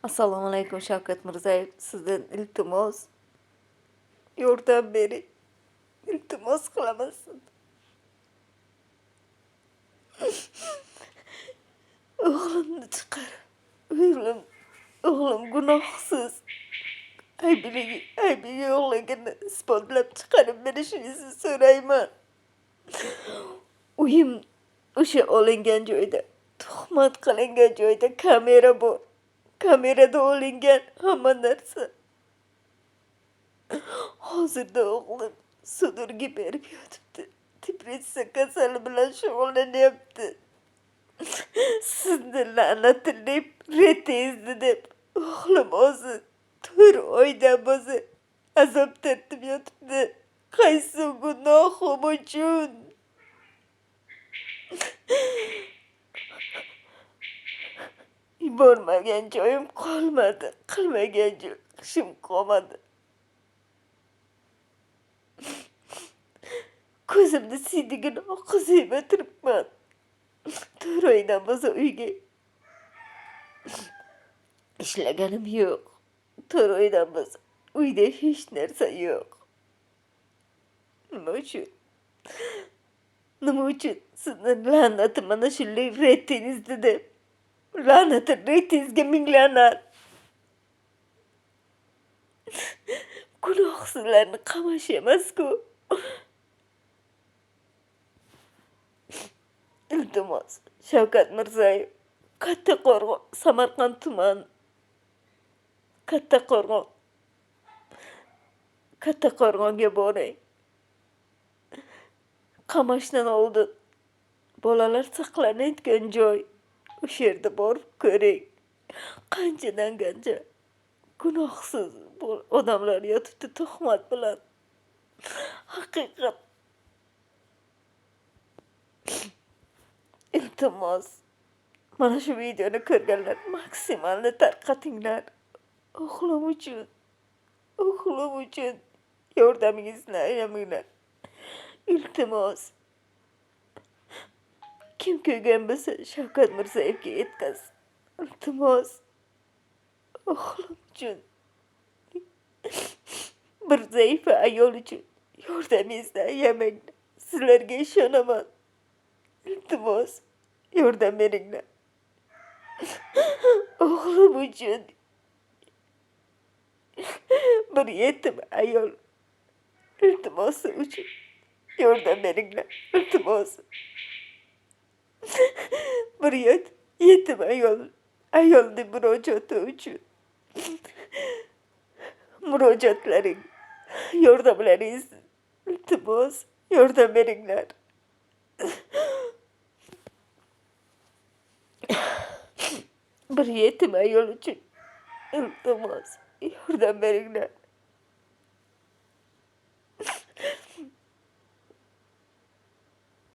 Assalomu alaykum Shavkat Mirziyoyev. Sizdan iltimos, yordam bering. Iltimos qilaman sizdan. O'g'limni chiqarib, o'g'lim gunohsiz. Aybiga yo'qligini isbotlab chiqarib berishingizni so'rayman. Uyim o'sha olingan joyda, tuhmat qilingan joyda kamera bor. Kamerada olingan hamma narsa. Hozirda o'g'lim sudurgi berib yotibdi. Depressiya kasali bilan shug'ullanyapti. Sizni la'natlab retezdi deb o'g'lim o'zi 4 oydan bo'lsa azob tortib yotibdi. Qaysi gunohim uchun? Bormagan joyim qolmadi, qilmagan ishim qolmadi. Ko'zimni siydigini oqizib o'tiribman. 4 oydan bo'lsa uyga ishlaganim yo'q. 4 oydan bo'lsa uyda hech narsa yo'q. Nima uchun? Nima uchun sizni la'nati mana shunday retingizda deb? La'nati retingizga ming la'nat. Gunohsizlarni qamash emas-ku. Iltimos, Shavkat Mirziyoyev, Kattaqo'rg'on, Samarqand tumani. Kattaqo'rg'onga boring. Qamashdan oldin bolalar saqlanayotgan joy. O'sha yerda borib ko'ring. Qanchadan qancha gunohsiz odamlar yotibdi tuhmat bilan. Haqiqat. Iltimos, mana shu videoni ko'rganlar maksimalni tarqatinglar. O'g'lim uchun yordamingizni ayamanglar. Iltimos. Kim ko'rgan bo'lsa Shavkat Mirziyoyevga yetkazsin. Iltimos. O'g'lim uchun. Bir zaif ayol uchun yordamingizni ayamanglar. Sizlarga ishonaman. Iltimos, yordam beringlar. O'g'lim uchun. Bir yetim ayol iltimosi uchun yordam beringlar. Iltimos. Bir yetim ayolning murojaati uchun murojaatlaring, yordamlaringiz, iltimos, yordam beringlar. Bir yetim ayol uchun iltimos, yordam beringlar.